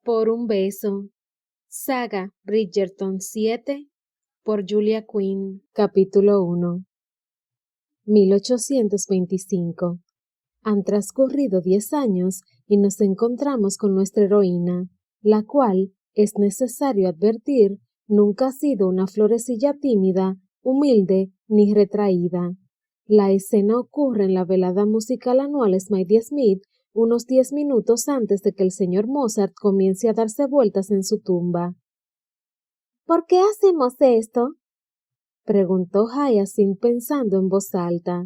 Por un beso. Saga Bridgerton 7 por Julia Quinn. Capítulo 1. 1825. Han transcurrido 10 años y nos encontramos con nuestra heroína, la cual, es necesario advertir, nunca ha sido una florecilla tímida, humilde ni retraída. La escena ocurre en la velada musical anual Smiley Smith, unos 10 minutos antes de que el señor Mozart comience a darse vueltas en su tumba. ¿Por qué hacemos esto?, preguntó Hyacinth pensando en voz alta.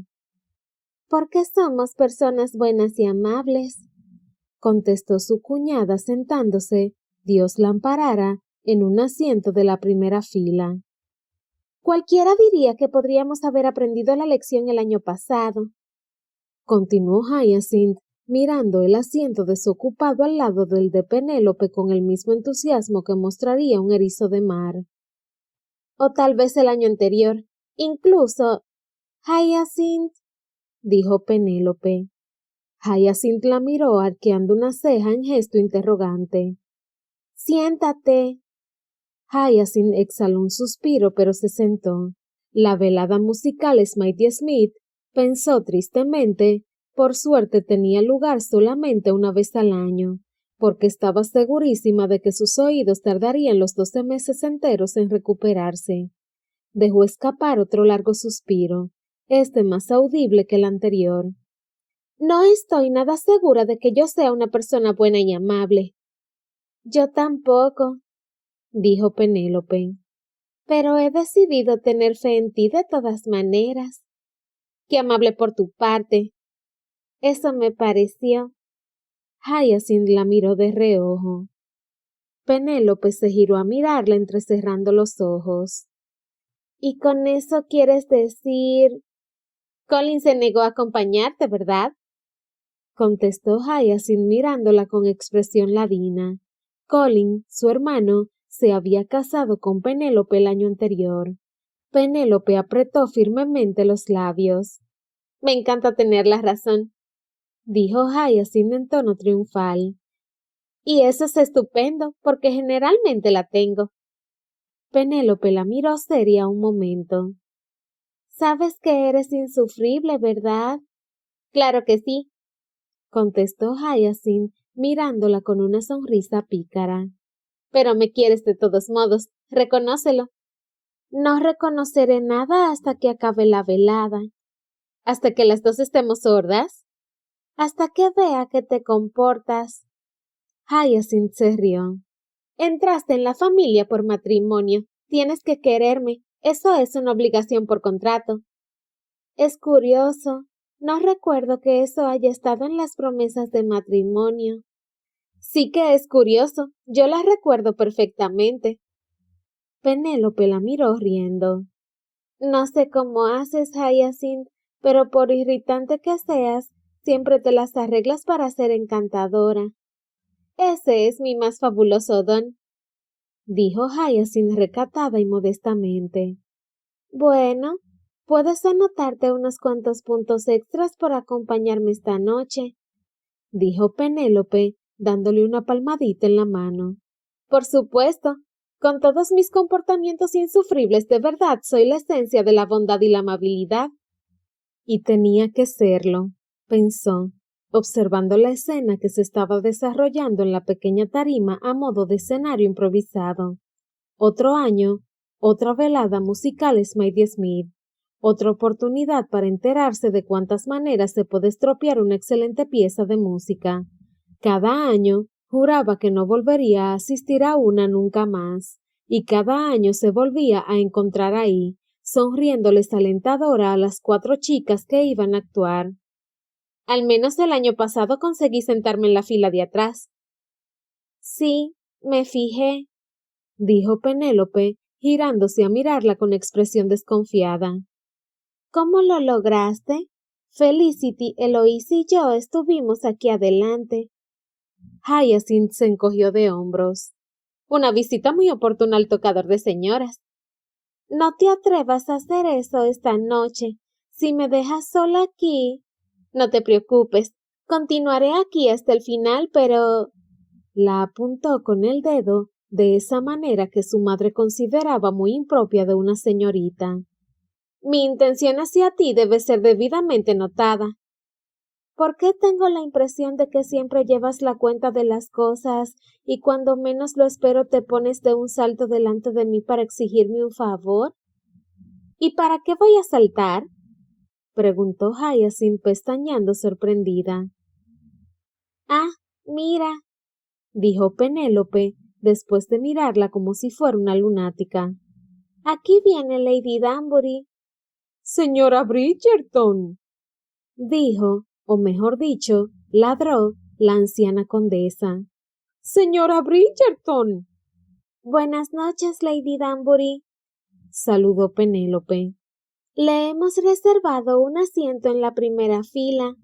Porque somos personas buenas y amables, contestó su cuñada sentándose, Dios la amparara, en un asiento de la primera fila. Cualquiera diría que podríamos haber aprendido la lección el año pasado, continuó Hyacinth, mirando el asiento desocupado al lado del de Penélope con el mismo entusiasmo que mostraría un erizo de mar. O tal vez el año anterior, incluso. Hyacinth, dijo Penélope. Hyacinth la miró arqueando una ceja en gesto interrogante. Siéntate. Hyacinth exhaló un suspiro pero se sentó. La velada musical Smiley Smith, pensó tristemente, por suerte tenía lugar solamente una vez al año, porque estaba segurísima de que sus oídos tardarían los 12 meses enteros en recuperarse. Dejó escapar otro largo suspiro, este más audible que el anterior. No estoy nada segura de que yo sea una persona buena y amable. Yo tampoco, dijo Penélope. Pero he decidido tener fe en ti de todas maneras. Qué amable por tu parte. Eso me pareció. Hyacinth la miró de reojo. Penélope se giró a mirarla entrecerrando los ojos. ¿Y con eso quieres decir? Colin se negó a acompañarte, ¿verdad?, contestó Hyacinth mirándola con expresión ladina. Colin, su hermano, se había casado con Penélope el año anterior. Penélope apretó firmemente los labios. Me encanta tener la razón, dijo Hyacinth en tono triunfal. Y eso es estupendo, porque generalmente la tengo. Penélope la miró seria un momento. Sabes que eres insufrible, ¿verdad? Claro que sí, contestó Hyacinth, mirándola con una sonrisa pícara. Pero me quieres de todos modos, reconócelo. No reconoceré nada hasta que acabe la velada. ¿Hasta que las dos estemos sordas? Hasta que vea que te comportas. Hyacinth se rió. Entraste en la familia por matrimonio. Tienes que quererme. Eso es una obligación por contrato. Es curioso. No recuerdo que eso haya estado en las promesas de matrimonio. Sí que es curioso. Yo las recuerdo perfectamente. Penélope la miró riendo. No sé cómo haces, Hyacinth, pero por irritante que seas, siempre te las arreglas para ser encantadora. Ese es mi más fabuloso don, dijo Hyacinth recatada y modestamente. Bueno, puedes anotarte unos cuantos puntos extras por acompañarme esta noche, dijo Penélope, dándole una palmadita en la mano. Por supuesto, con todos mis comportamientos insufribles, de verdad soy la esencia de la bondad y la amabilidad. Y tenía que serlo, pensó, observando la escena que se estaba desarrollando en la pequeña tarima a modo de escenario improvisado. Otro año, otra velada musical Smiley Smith, otra oportunidad para enterarse de cuántas maneras se puede estropear una excelente pieza de música. Cada año juraba que no volvería a asistir a una nunca más, y cada año se volvía a encontrar ahí, sonriéndoles alentadora a las 4 chicas que iban a actuar. Al menos el año pasado conseguí sentarme en la fila de atrás. Sí, me fijé, dijo Penélope, girándose a mirarla con expresión desconfiada. ¿Cómo lo lograste? Felicity, Eloise y yo estuvimos aquí adelante. Hyacinth se encogió de hombros. Una visita muy oportuna al tocador de señoras. No te atrevas a hacer eso esta noche. Si me dejas sola aquí. No te preocupes, continuaré aquí hasta el final, pero... La apuntó con el dedo de esa manera que su madre consideraba muy impropia de una señorita. Mi intención hacia ti debe ser debidamente notada. ¿Por qué tengo la impresión de que siempre llevas la cuenta de las cosas y cuando menos lo espero te pones de un salto delante de mí para exigirme un favor? ¿Y para qué voy a saltar? Preguntó Hyacinth pestañeando sorprendida. Ah, mira, dijo Penélope, después de mirarla como si fuera una lunática. Aquí viene Lady Danbury. Señora Bridgerton, dijo, o mejor dicho, ladró la anciana condesa. Señora Bridgerton. Buenas noches, Lady Danbury, saludó Penélope. Le hemos reservado un asiento en la primera fila.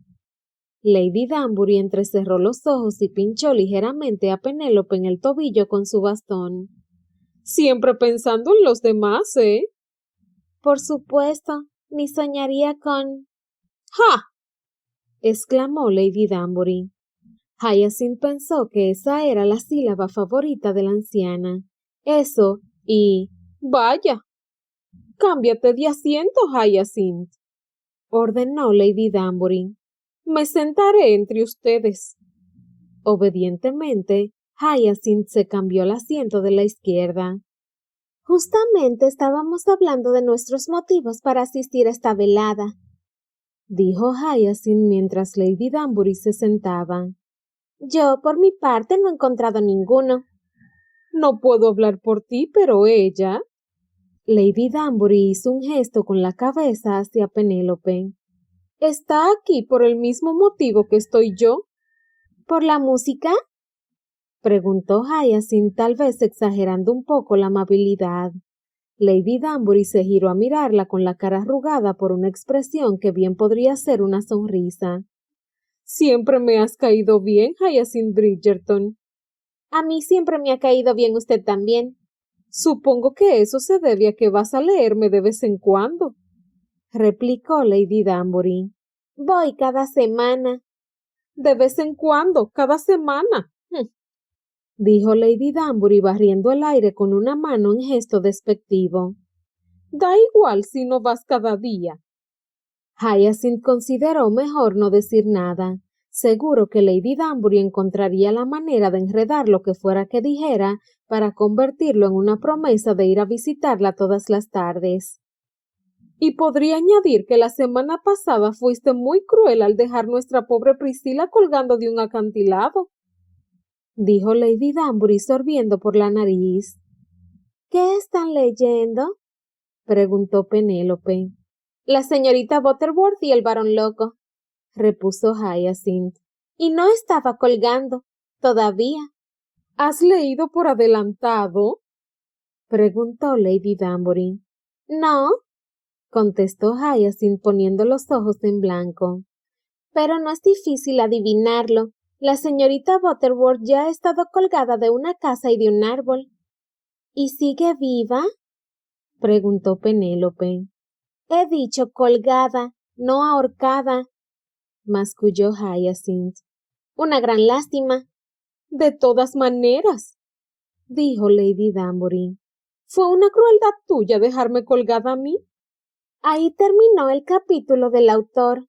Lady Danbury entrecerró los ojos y pinchó ligeramente a Penélope en el tobillo con su bastón. Siempre pensando en los demás, ¿eh? Por supuesto, ni soñaría con... ¡Ja! exclamó Lady Danbury. Hyacinth pensó que esa era la sílaba favorita de la anciana. Eso y... ¡Vaya! Cámbiate de asiento, Hyacinth, ordenó Lady Danbury. Me sentaré entre ustedes. Obedientemente, Hyacinth se cambió el asiento de la izquierda. Justamente estábamos hablando de nuestros motivos para asistir a esta velada, dijo Hyacinth mientras Lady Danbury se sentaba. Yo, por mi parte, no he encontrado ninguno. No puedo hablar por ti, pero ella... Lady Danbury hizo un gesto con la cabeza hacia Penélope. ¿Está aquí por el mismo motivo que estoy yo? ¿Por la música? Preguntó Hyacinth, tal vez exagerando un poco la amabilidad. Lady Danbury se giró a mirarla con la cara arrugada por una expresión que bien podría ser una sonrisa. Siempre me has caído bien, Hyacinth Bridgerton. A mí siempre me ha caído bien usted también. Supongo que eso se debe a que vas a leerme de vez en cuando, replicó Lady Danbury. Voy cada semana. De vez en cuando, cada semana, dijo Lady Danbury barriendo el aire con una mano en gesto despectivo. Da igual si no vas cada día. Hyacinth consideró mejor no decir nada. Seguro que Lady Danbury encontraría la manera de enredar lo que fuera que dijera para convertirlo en una promesa de ir a visitarla todas las tardes. Y podría añadir que la semana pasada fuiste muy cruel al dejar nuestra pobre Priscila colgando de un acantilado, dijo Lady Danbury sorbiendo por la nariz. ¿Qué están leyendo? preguntó Penélope. La señorita Butterworth y el varón loco, repuso Hyacinth. Y no estaba colgando, todavía. ¿Has leído por adelantado? preguntó Lady Danbury. No, contestó Hyacinth poniendo los ojos en blanco. Pero no es difícil adivinarlo. La señorita Butterworth ya ha estado colgada de una casa y de un árbol. ¿Y sigue viva? preguntó Penélope. He dicho colgada, no ahorcada, masculló Hyacinth. Una gran lástima. De todas maneras, dijo Lady Danbury. ¿Fue una crueldad tuya dejarme colgada a mí? Ahí terminó el capítulo del autor,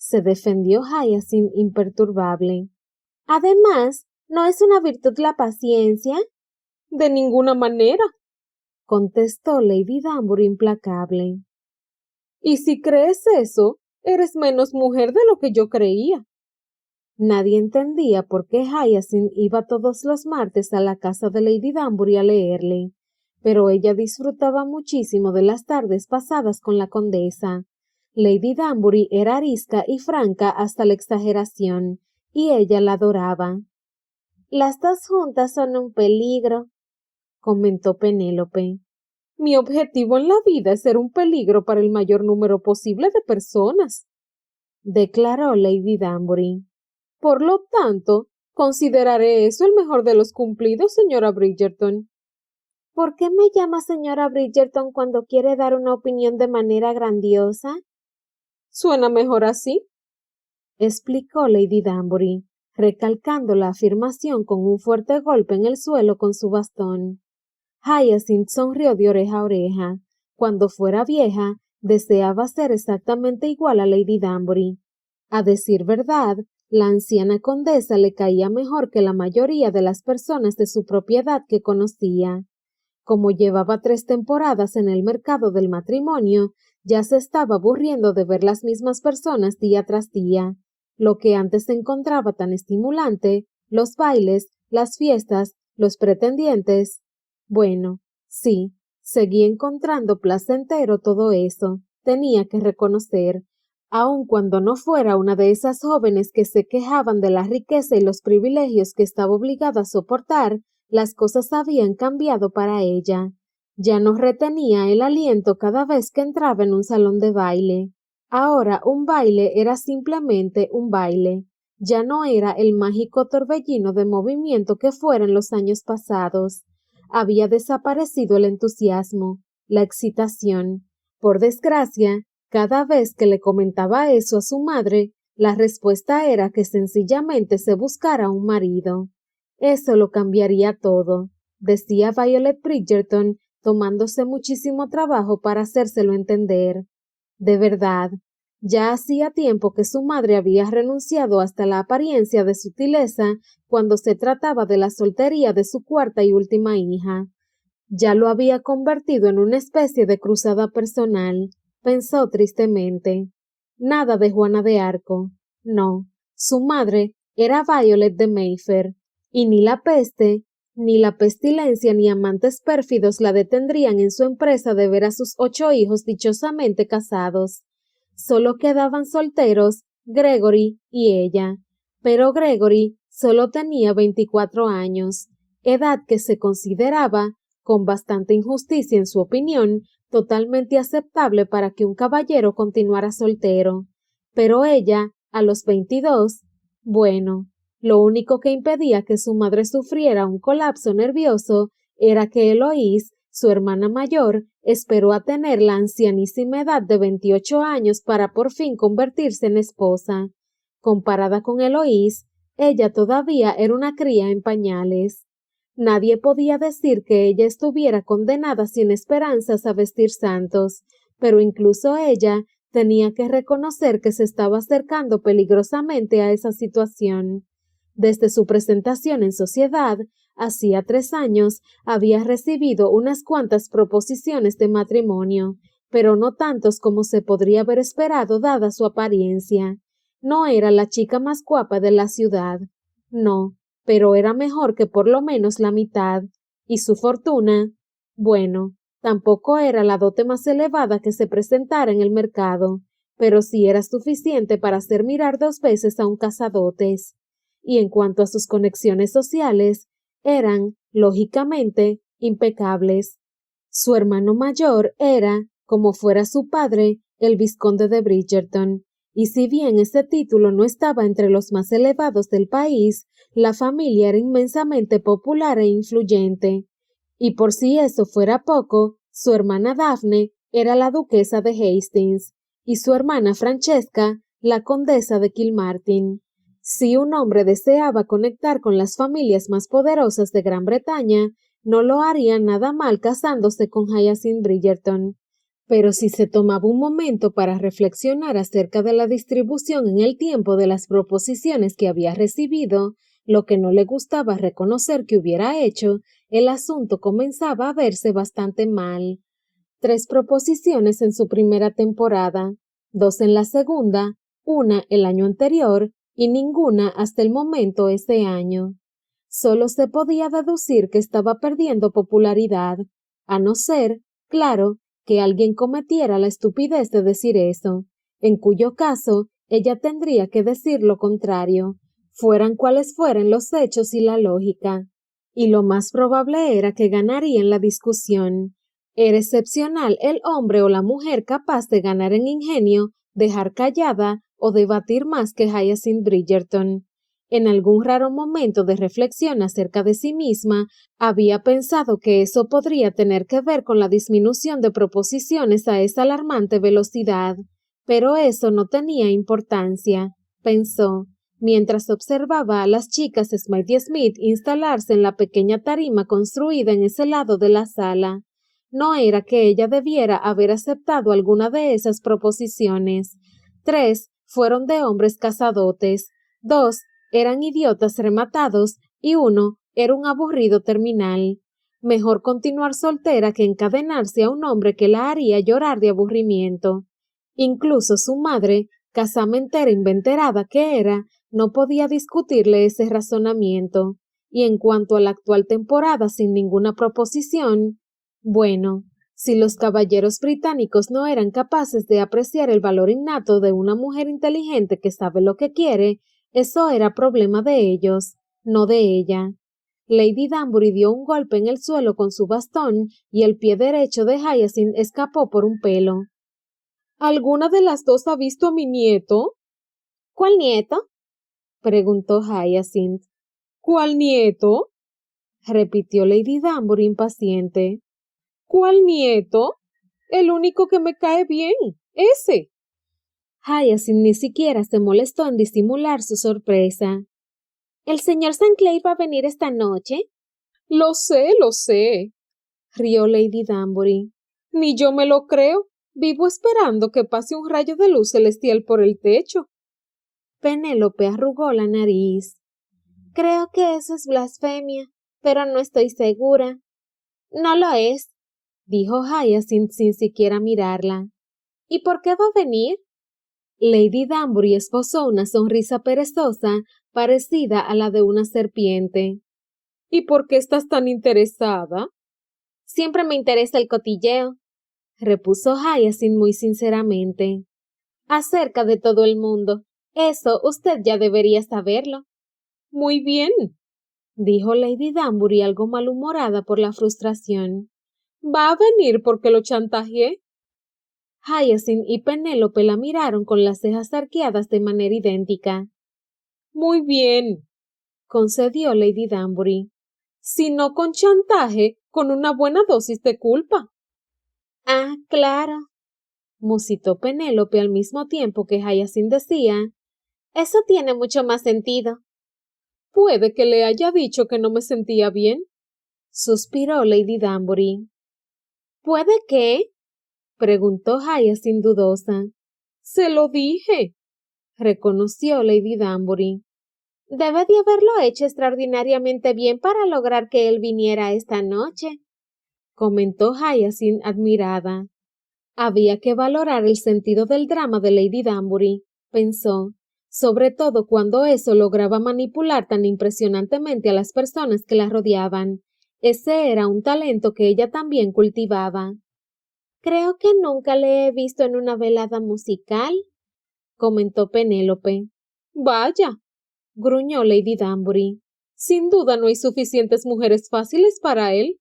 se defendió Hyacinth imperturbable. Además, ¿no es una virtud la paciencia? De ninguna manera, contestó Lady Danbury implacable. Y si crees eso, eres menos mujer de lo que yo creía. Nadie entendía por qué Hyacinth iba todos los martes a la casa de Lady Danbury a leerle, pero ella disfrutaba muchísimo de las tardes pasadas con la condesa. Lady Danbury era arisca y franca hasta la exageración, y ella la adoraba. Las dos juntas son un peligro, comentó Penélope. Mi objetivo en la vida es ser un peligro para el mayor número posible de personas, declaró Lady Danbury. Por lo tanto, consideraré eso el mejor de los cumplidos, señora Bridgerton. ¿Por qué me llama señora Bridgerton cuando quiere dar una opinión de manera grandiosa? Suena mejor así, explicó Lady Danbury. recalcando la afirmación con un fuerte golpe en el suelo con su bastón. Hyacinth sonrió de oreja a oreja. Cuando fuera vieja, deseaba ser exactamente igual a Lady Danbury. A decir verdad, la anciana condesa le caía mejor que la mayoría de las personas de su propiedad que conocía. Como llevaba 3 temporadas en el mercado del matrimonio, ya se estaba aburriendo de ver las mismas personas día tras día. Lo que antes encontraba tan estimulante, los bailes, las fiestas, los pretendientes. Bueno, sí, seguía encontrando placentero todo eso, tenía que reconocer, aun cuando no fuera una de esas jóvenes que se quejaban de la riqueza y los privilegios que estaba obligada a soportar. Las cosas habían cambiado para ella. Ya no retenía el aliento cada vez que entraba en un salón de baile. Ahora un baile era simplemente un baile. Ya no era el mágico torbellino de movimiento que fuera en los años pasados. Había desaparecido el entusiasmo, la excitación. Por desgracia, cada vez que le comentaba eso a su madre, la respuesta era que sencillamente se buscara un marido. Eso lo cambiaría todo, decía Violet Bridgerton, tomándose muchísimo trabajo para hacérselo entender. De verdad, ya hacía tiempo que su madre había renunciado hasta la apariencia de sutileza cuando se trataba de la soltería de su 4ª y última hija. Ya lo había convertido en una especie de cruzada personal, pensó tristemente. Nada de Juana de Arco. No, su madre era Violet de Mayfair. Y ni la peste, ni la pestilencia, ni amantes pérfidos la detendrían en su empresa de ver a sus 8 hijos dichosamente casados. Solo quedaban solteros Gregory y ella, pero Gregory solo tenía 24 años, edad que se consideraba, con bastante injusticia en su opinión, totalmente aceptable para que un caballero continuara soltero. Pero ella, a los 22, bueno, lo único que impedía que su madre sufriera un colapso nervioso era que Eloise, su hermana mayor, esperó a tener la ancianísima edad de 28 años para por fin convertirse en esposa. Comparada con Eloise, ella todavía era una cría en pañales. Nadie podía decir que ella estuviera condenada sin esperanzas a vestir santos, pero incluso ella tenía que reconocer que se estaba acercando peligrosamente a esa situación. Desde su presentación en sociedad, hacía 3 años, había recibido unas cuantas proposiciones de matrimonio, pero no tantos como se podría haber esperado dada su apariencia. No era la chica más guapa de la ciudad. No, pero era mejor que por lo menos la mitad. Y su fortuna, bueno, tampoco era la dote más elevada que se presentara en el mercado, pero sí era suficiente para hacer mirar 2 veces a un cazadotes. Y en cuanto a sus conexiones sociales, eran, lógicamente, impecables. Su hermano mayor era, como fuera su padre, el vizconde de Bridgerton, y si bien ese título no estaba entre los más elevados del país, la familia era inmensamente popular e influyente. Y por si eso fuera poco, su hermana Daphne era la duquesa de Hastings, y su hermana Francesca, la condesa de Kilmartin. Si un hombre deseaba conectar con las familias más poderosas de Gran Bretaña, no lo haría nada mal casándose con Hyacinth Bridgerton. Pero si se tomaba un momento para reflexionar acerca de la distribución en el tiempo de las proposiciones que había recibido, lo que no le gustaba reconocer que hubiera hecho, el asunto comenzaba a verse bastante mal. 3 proposiciones en su primera temporada, 2 en la segunda, una el año anterior, y ninguna hasta el momento ese año. Solo se podía deducir que estaba perdiendo popularidad, a no ser, claro, que alguien cometiera la estupidez de decir eso, en cuyo caso ella tendría que decir lo contrario, fueran cuales fueran los hechos y la lógica. Y lo más probable era que ganaría en la discusión. Era excepcional el hombre o la mujer capaz de ganar en ingenio, dejar callada o debatir más que Hyacinth Bridgerton. En algún raro momento de reflexión acerca de sí misma, había pensado que eso podría tener que ver con la disminución de proposiciones a esa alarmante velocidad, pero eso no tenía importancia, pensó. mientras observaba a las chicas Smythe y Smith instalarse en la pequeña tarima construida en ese lado de la sala. No era que ella debiera haber aceptado alguna de esas proposiciones. 3 fueron de hombres casadotes, 2 eran idiotas rematados y 1 era un aburrido terminal. Mejor continuar soltera que encadenarse a un hombre que la haría llorar de aburrimiento. Incluso su madre, casamentera inveterada que era, no podía discutirle ese razonamiento. Y en cuanto a la actual temporada sin ninguna proposición, bueno, si los caballeros británicos no eran capaces de apreciar el valor innato de una mujer inteligente que sabe lo que quiere, eso era problema de ellos, no de ella. Lady Danbury dio un golpe en el suelo con su bastón y el pie derecho de Hyacinth escapó por un pelo. ¿Alguna de las dos ha visto a mi nieto? ¿Cuál nieto? Preguntó Hyacinth. ¿Cuál nieto? Repitió Lady Danbury impaciente. ¿Cuál nieto? El único que me cae bien, ese. Hyacinth ni siquiera se molestó en disimular su sorpresa. ¿El señor St. Clair va a venir esta noche? Lo sé, rió Lady Danbury. Ni yo me lo creo. Vivo esperando que pase un rayo de luz celestial por el techo. Penélope arrugó la nariz. Creo que eso es blasfemia, pero no estoy segura. No lo es, dijo Hyacinth sin siquiera mirarla. ¿Y por qué va a venir? Lady Danbury esbozó una sonrisa perezosa parecida a la de una serpiente. ¿Y por qué estás tan interesada? Siempre me interesa el cotilleo, repuso Hyacinth muy sinceramente. Acerca de todo el mundo. Eso usted ya debería saberlo. Muy bien, dijo Lady Danbury algo malhumorada por la frustración. ¿Va a venir porque lo chantajeé? Hyacinth y Penélope la miraron con las cejas arqueadas de manera idéntica. Muy bien, concedió Lady Danbury. Si no con chantaje, con una buena dosis de culpa. Ah, claro, musitó Penélope al mismo tiempo que Hyacinth decía. Eso tiene mucho más sentido. Puede que le haya dicho que no me sentía bien, suspiró Lady Danbury. ¿Puede que? preguntó Hyacinth dudosa. Se lo dije, reconoció Lady Danbury. Debe de haberlo hecho extraordinariamente bien para lograr que él viniera esta noche, comentó Hyacinth admirada. Había que valorar el sentido del drama de Lady Danbury, pensó, sobre todo cuando eso lograba manipular tan impresionantemente a las personas que la rodeaban. Ese era un talento que ella también cultivaba. Creo que nunca le he visto en una velada musical, comentó Penélope. Vaya, gruñó Lady Danbury. Sin duda no hay suficientes mujeres fáciles para él.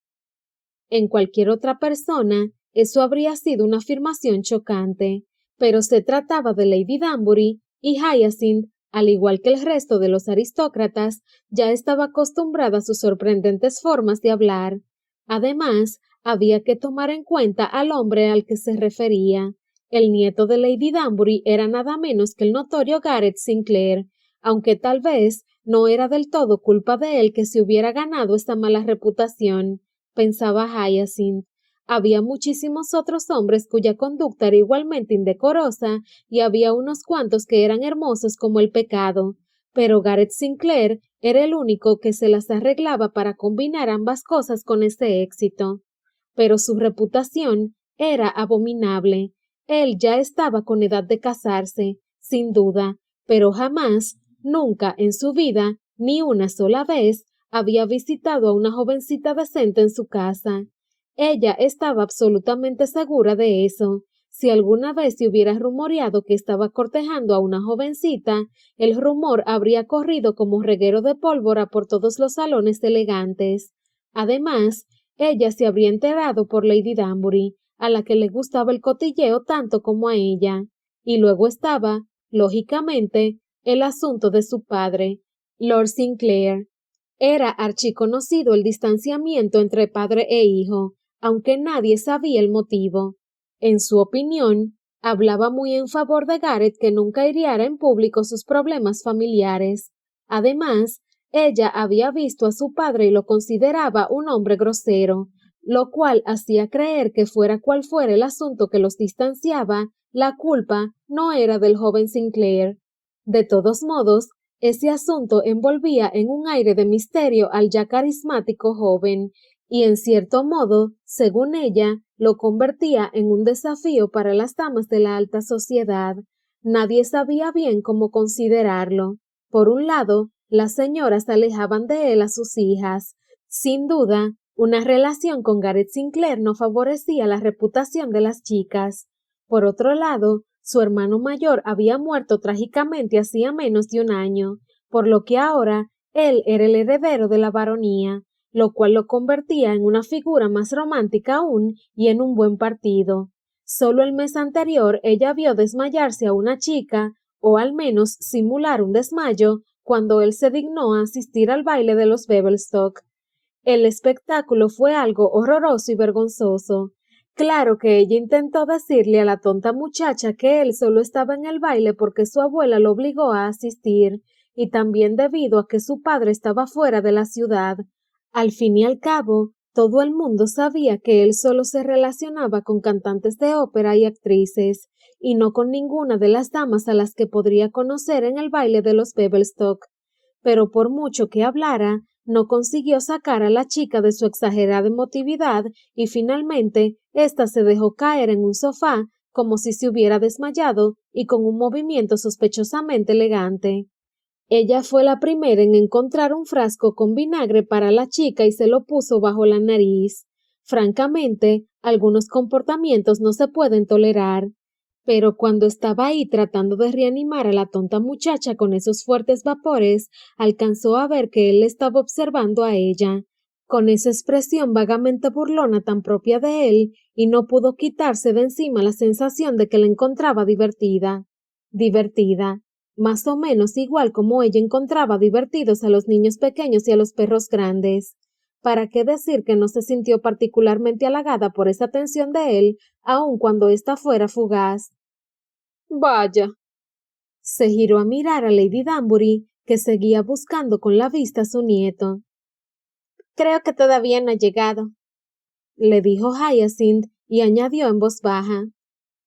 En cualquier otra persona, eso habría sido una afirmación chocante, pero se trataba de Lady Danbury y Hyacinth, al igual que el resto de los aristócratas, ya estaba acostumbrada a sus sorprendentes formas de hablar. Además, había que tomar en cuenta al hombre al que se refería. El nieto de Lady Danbury era nada menos que el notorio Gareth Sinclair, aunque tal vez no era del todo culpa de él que se hubiera ganado esta mala reputación, pensaba Hyacinth. Había muchísimos otros hombres cuya conducta era igualmente indecorosa y había unos cuantos que eran hermosos como el pecado, pero Gareth Sinclair era el único que se las arreglaba para combinar ambas cosas con ese éxito. Pero su reputación era abominable. Él ya estaba con edad de casarse, sin duda, pero jamás, nunca en su vida, ni una sola vez, había visitado a una jovencita decente en su casa. Ella estaba absolutamente segura de eso. Si alguna vez se hubiera rumoreado que estaba cortejando a una jovencita, el rumor habría corrido como reguero de pólvora por todos los salones elegantes. Además, ella se habría enterado por Lady Danbury, a la que le gustaba el cotilleo tanto como a ella. Y luego estaba, lógicamente, el asunto de su padre, Lord Sinclair. Era archiconocido el distanciamiento entre padre e hijo, aunque nadie sabía el motivo. En su opinión, Hablaba muy en favor de Gareth que nunca hiriera en público sus problemas familiares. Además, ella había visto a su padre y lo consideraba un hombre grosero, lo cual hacía creer que fuera cual fuera el asunto que los distanciaba, la culpa no era del joven Sinclair. De todos modos, ese asunto envolvía en un aire de misterio al ya carismático joven, y en cierto modo, según ella, lo convertía en un desafío para las damas de la alta sociedad. Nadie sabía bien cómo considerarlo. Por un lado, las señoras alejaban de él a sus hijas. Sin duda, una relación con Gareth Sinclair no favorecía la reputación de las chicas. Por otro lado, su hermano mayor había muerto trágicamente hacía menos de un año, por lo que ahora él era el heredero de la baronía, lo cual lo convertía en una figura más romántica aún y en un buen partido. Solo el mes anterior ella vio desmayarse a una chica, o al menos simular un desmayo, cuando él se dignó a asistir al baile de los Bevelstock. El espectáculo fue algo horroroso y vergonzoso. Claro que ella intentó decirle a la tonta muchacha que él solo estaba en el baile porque su abuela lo obligó a asistir, y también debido a que su padre estaba fuera de la ciudad. Al fin y al cabo, todo el mundo sabía que él solo se relacionaba con cantantes de ópera y actrices, y no con ninguna de las damas a las que podría conocer en el baile de los Bevelstock. Pero por mucho que hablara, no consiguió sacar a la chica de su exagerada emotividad y finalmente ésta se dejó caer en un sofá como si se hubiera desmayado y con un movimiento sospechosamente elegante. Ella fue la primera en encontrar un frasco con vinagre para la chica y se lo puso bajo la nariz. Francamente, algunos comportamientos no se pueden tolerar. Pero cuando estaba ahí tratando de reanimar a la tonta muchacha con esos fuertes vapores, alcanzó a ver que él le estaba observando a ella, con esa expresión vagamente burlona tan propia de él, y no pudo quitarse de encima la sensación de que la encontraba divertida. Divertida, más o menos igual como ella encontraba divertidos a los niños pequeños y a los perros grandes. ¿Para qué decir que no se sintió particularmente halagada por esa atención de él, aun cuando ésta fuera fugaz? Vaya. Se giró a mirar a Lady Danbury, que seguía buscando con la vista a su nieto. Creo que todavía no ha llegado, le dijo Hyacinth y añadió en voz baja.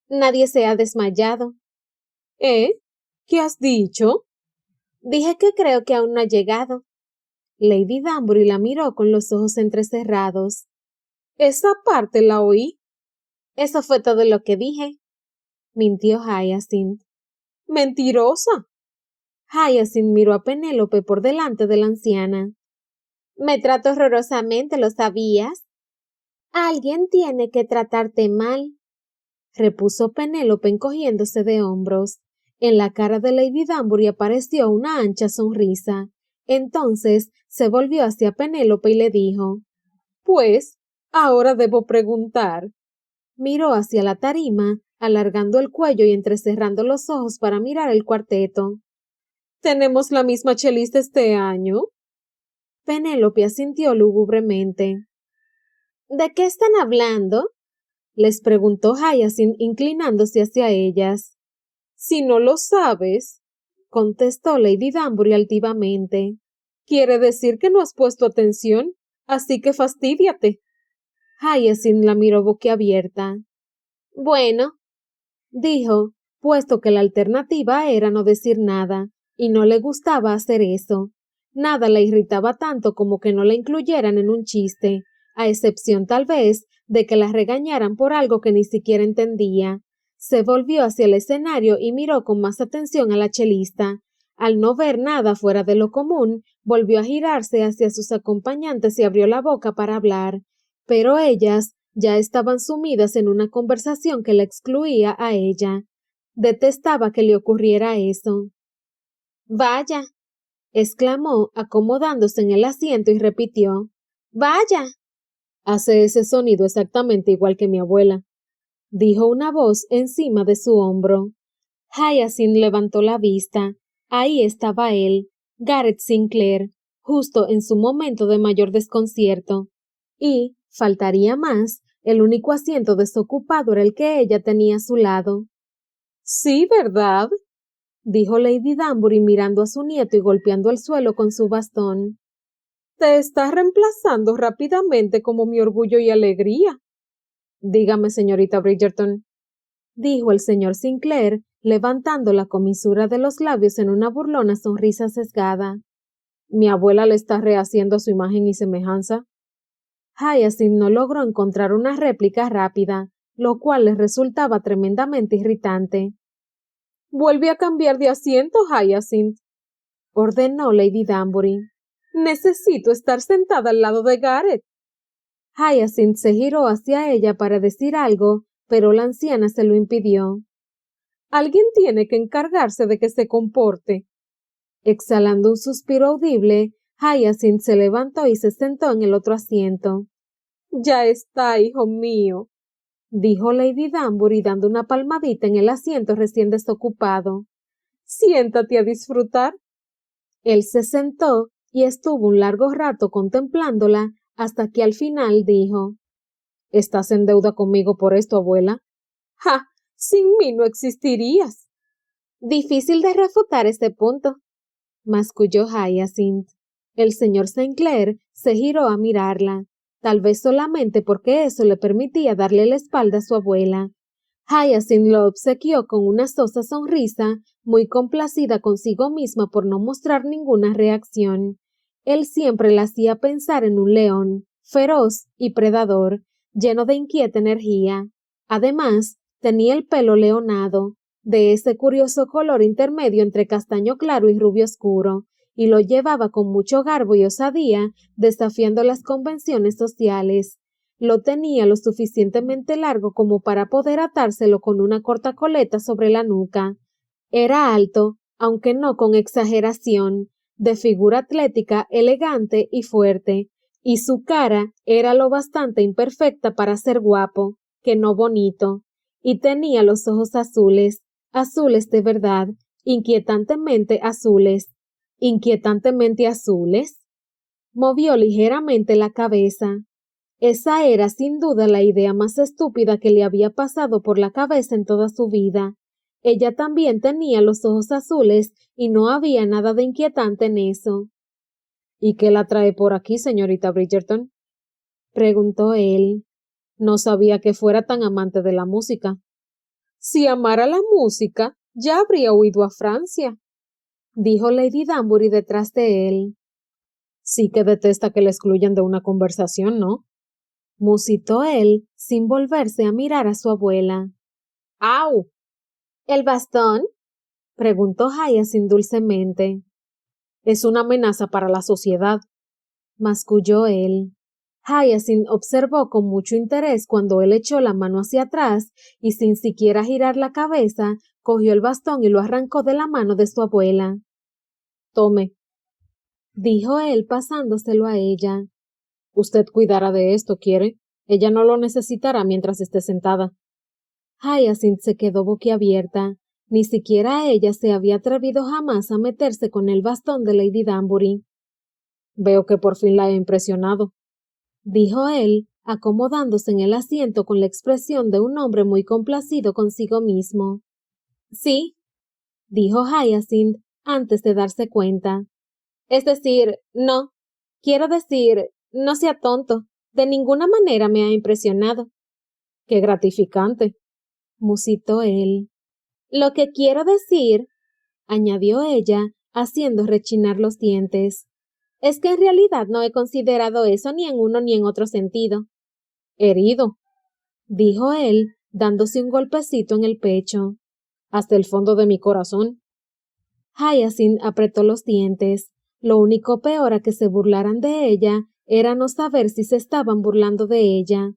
Nadie se ha desmayado. ¿Eh? ¿Qué has dicho? Dije que creo que aún no ha llegado. Lady Danbury la miró con los ojos entrecerrados. Esa parte la oí. Eso fue todo lo que dije, mintió Hyacinth. Mentirosa. Hyacinth miró a Penélope por delante de la anciana. Me trato horrorosamente, ¿lo sabías? Alguien tiene que tratarte mal, repuso Penélope encogiéndose de hombros. En la cara de Lady Danbury apareció una ancha sonrisa. Entonces se volvió hacia Penélope y le dijo: Pues, ahora debo preguntar. Miró hacia la tarima, alargando el cuello y entrecerrando los ojos para mirar el cuarteto. ¿Tenemos la misma chelista este año? Penélope asintió lúgubremente. ¿De qué están hablando? Les preguntó Hyacinth inclinándose hacia ellas. Si no lo sabes, contestó Lady Danbury altivamente. Quiere decir que no has puesto atención, así que fastídiate. Hyacinth la miró boquiabierta. Bueno, dijo, puesto que la alternativa era no decir nada, y no le gustaba hacer eso. Nada la irritaba tanto como que no la incluyeran en un chiste, a excepción tal vez de que la regañaran por algo que ni siquiera entendía. Se volvió hacia el escenario y miró con más atención a la chelista. Al no ver nada fuera de lo común, volvió a girarse hacia sus acompañantes y abrió la boca para hablar, pero ellas ya estaban sumidas en una conversación que la excluía a ella. Detestaba que le ocurriera eso. Vaya, exclamó, acomodándose en el asiento y repitió. Vaya. Hace ese sonido exactamente igual que mi abuela, dijo una voz encima de su hombro. Hyacinth levantó la vista. Ahí estaba él, Gareth Sinclair, justo en su momento de mayor desconcierto. Y, faltaría más, el único asiento desocupado era el que ella tenía a su lado. Sí, ¿verdad? Dijo Lady Danbury mirando a su nieto y golpeando el suelo con su bastón. Te estás reemplazando rápidamente como mi orgullo y alegría. Dígame, señorita Bridgerton, dijo el señor Sinclair, levantando la comisura de los labios en una burlona sonrisa sesgada. ¿Mi abuela le está rehaciendo a su imagen y semejanza? Hyacinth no logró encontrar una réplica rápida, lo cual le resultaba tremendamente irritante. Vuelve a cambiar de asiento, Hyacinth, ordenó Lady Danbury. Necesito estar sentada al lado de Gareth. Hyacinth se giró hacia ella para decir algo, pero la anciana se lo impidió. Alguien tiene que encargarse de que se comporte. Exhalando un suspiro audible, Hyacinth se levantó y se sentó en el otro asiento. Ya está, hijo mío, dijo Lady Danbury dando una palmadita en el asiento recién desocupado. Siéntate a disfrutar. Él se sentó y estuvo un largo rato contemplándola hasta que al final dijo: ¿Estás en deuda conmigo por esto, abuela? ¡Ja! Sin mí no existirías. Difícil de refutar este punto, masculló Hyacinth. El señor Sinclair se giró a mirarla, tal vez solamente porque eso le permitía darle la espalda a su abuela. Hyacinth lo obsequió con una sosa sonrisa, muy complacida consigo misma por no mostrar ninguna reacción. Él siempre la hacía pensar en un león, feroz y predador, lleno de inquieta energía. Además, tenía el pelo leonado, de ese curioso color intermedio entre castaño claro y rubio oscuro, y lo llevaba con mucho garbo y osadía, desafiando las convenciones sociales. Lo tenía lo suficientemente largo como para poder atárselo con una corta coleta sobre la nuca. Era alto, aunque no con exageración, de figura atlética, elegante y fuerte, y su cara era lo bastante imperfecta para ser guapo, que no bonito, y tenía los ojos azules, azules de verdad, inquietantemente azules. ¿Inquietantemente azules? Movió ligeramente la cabeza. Esa era sin duda la idea más estúpida que le había pasado por la cabeza en toda su vida. Ella también tenía los ojos azules y no había nada de inquietante en eso. ¿Y qué la trae por aquí, señorita Bridgerton? Preguntó él. No sabía que fuera tan amante de la música. Si amara la música, ya habría huido a Francia, dijo Lady Danbury detrás de él. Sí que detesta que le excluyan de una conversación, ¿no? Musitó él, sin volverse a mirar a su abuela. ¡Au! ¿El bastón? Preguntó Hyacinth dulcemente. Es una amenaza para la sociedad, masculló él. Hyacinth observó con mucho interés cuando él echó la mano hacia atrás y sin siquiera girar la cabeza, cogió el bastón y lo arrancó de la mano de su abuela. Tome, dijo él pasándoselo a ella. Usted cuidará de esto, ¿quiere? Ella no lo necesitará mientras esté sentada. Hyacinth se quedó boquiabierta. Ni siquiera ella se había atrevido jamás a meterse con el bastón de Lady Danbury. Veo que por fin la he impresionado, dijo él, acomodándose en el asiento con la expresión de un hombre muy complacido consigo mismo. Sí, dijo Hyacinth antes de darse cuenta. Es decir, no. Quiero decir, no sea tonto. De ninguna manera me ha impresionado. Qué gratificante, musitó él. Lo que quiero decir, añadió ella, haciendo rechinar los dientes, es que en realidad no he considerado eso ni en uno ni en otro sentido. Herido, dijo él, dándose un golpecito en el pecho. Hasta el fondo de mi corazón. Hyacinth apretó los dientes. Lo único peor a que se burlaran de ella era no saber si se estaban burlando de ella.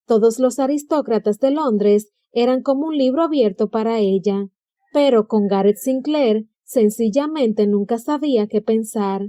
Todos los aristócratas de Londres eran como un libro abierto para ella, pero con Gareth Sinclair sencillamente nunca sabía qué pensar.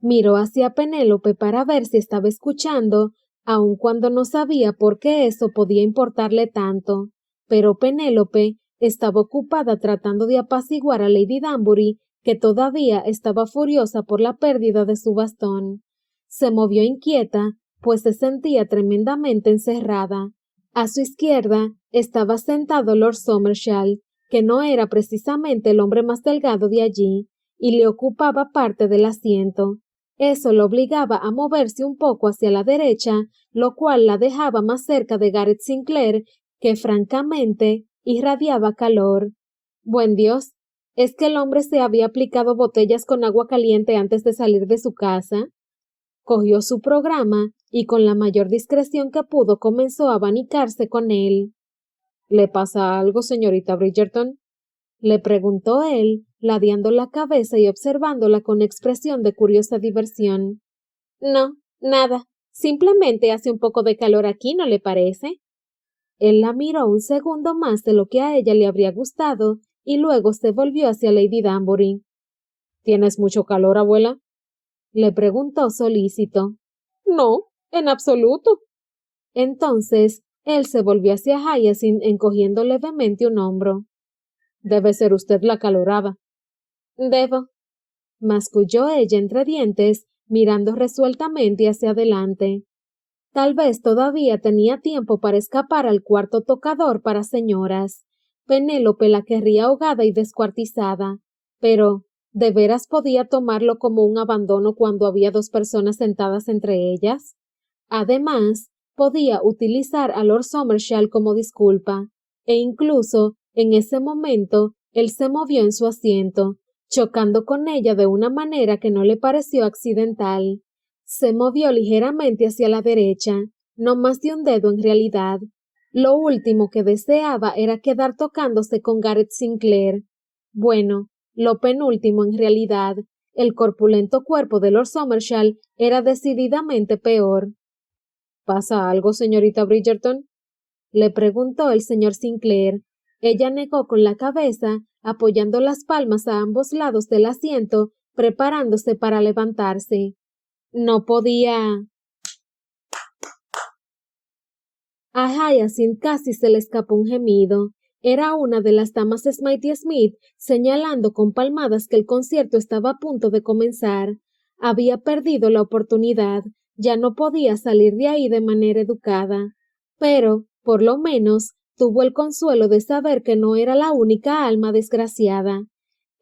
Miró hacia Penélope para ver si estaba escuchando, aun cuando no sabía por qué eso podía importarle tanto, pero Penélope estaba ocupada tratando de apaciguar a Lady Danbury, que todavía estaba furiosa por la pérdida de su bastón. Se movió inquieta, pues se sentía tremendamente encerrada. A su izquierda estaba sentado Lord Somershall, que no era precisamente el hombre más delgado de allí, y le ocupaba parte del asiento. Eso lo obligaba a moverse un poco hacia la derecha, lo cual la dejaba más cerca de Garrett Sinclair, que francamente irradiaba calor. Buen Dios, ¿es que el hombre se había aplicado botellas con agua caliente antes de salir de su casa? Cogió su programa y con la mayor discreción que pudo comenzó a abanicarse con él. ¿Le pasa algo, señorita Bridgerton? Le preguntó él, ladeando la cabeza y observándola con expresión de curiosa diversión. No, nada. Simplemente hace un poco de calor aquí, ¿no le parece? Él la miró un segundo más de lo que a ella le habría gustado y luego se volvió hacia Lady Danbury. ¿Tienes mucho calor, abuela? Le preguntó solícito. No, en absoluto. Entonces él se volvió hacia Hyacinth encogiendo levemente un hombro. Debe ser usted la acalorada. Debo, masculló ella entre dientes, mirando resueltamente hacia adelante. Tal vez todavía tenía tiempo para escapar al cuarto tocador para señoras. Penélope la querría ahogada y descuartizada, pero ¿de veras podía tomarlo como un abandono cuando había dos personas sentadas entre ellas? Además, podía utilizar a Lord Somershall como disculpa, e incluso, en ese momento, él se movió en su asiento, chocando con ella de una manera que no le pareció accidental. Se movió ligeramente hacia la derecha, no más de un dedo en realidad. Lo último que deseaba era quedar tocándose con Garrett Sinclair. Bueno, lo penúltimo en realidad. El corpulento cuerpo de Lord Somershall era decididamente peor. ¿Pasa algo, señorita Bridgerton? Le preguntó el señor Sinclair. Ella negó con la cabeza, apoyando las palmas a ambos lados del asiento, preparándose para levantarse. No podía. A Hyacinth casi se le escapó un gemido. Era una de las damas Smythe Smith, señalando con palmadas que el concierto estaba a punto de comenzar. Había perdido la oportunidad, ya no podía salir de ahí de manera educada. Pero, por lo menos, tuvo el consuelo de saber que no era la única alma desgraciada.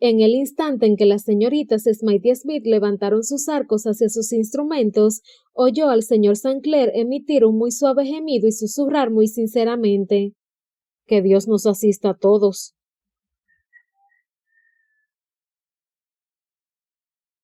En el instante en que las señoritas Smythe Smith levantaron sus arcos hacia sus instrumentos, oyó al señor Sinclair emitir un muy suave gemido y susurrar muy sinceramente: «Que Dios nos asista a todos».